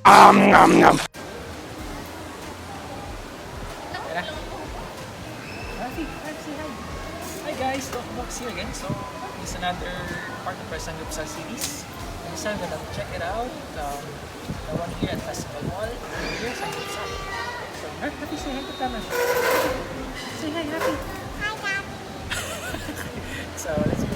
Nom, nom. Hi guys, Box here again. So it's another part of our Samgyupsal series. And so I'm gonna check it out. The one here at Festival Mall. Here's Samgyupsal. So happy, say hi to camera. Say hi, happy. Hi, happy. So let's go.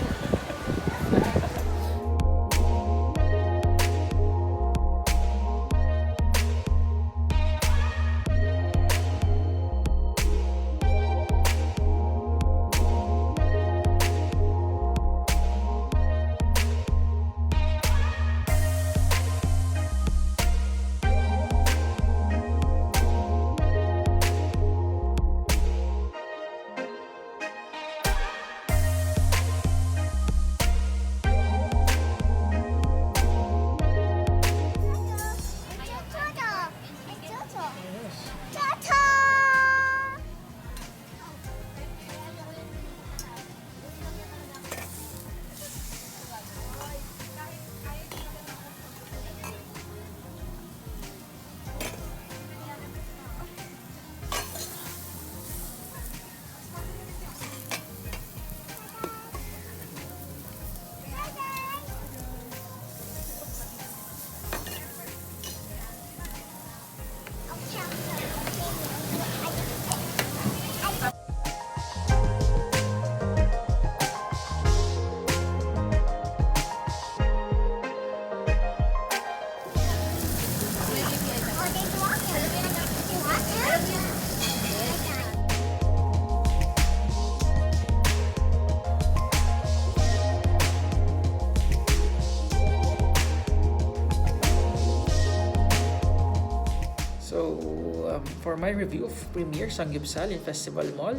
So for my review of Premier Samgyupsal in Festival Mall,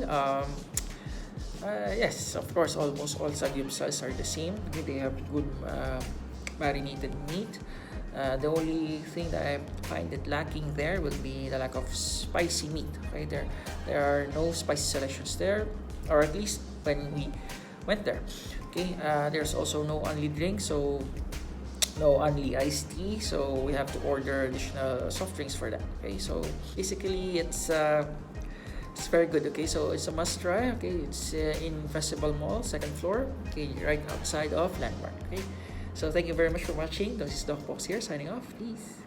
yes, of course, almost all Samgyupsals are the same. Okay, they have good marinated meat. The only thing that I find it lacking there will be the lack of spicy meat. Okay, there are no spicy selections there, or at least when we went there. Okay, there's also no only drink, so no only iced tea, so we have to order additional soft drinks for that. Okay, so basically it's very good. Okay, so it's a must try. Okay, it's in Festival Mall, second floor. Okay, right outside of Landmark. Okay, so thank you very much for watching. This is Doc Box here signing off. Peace.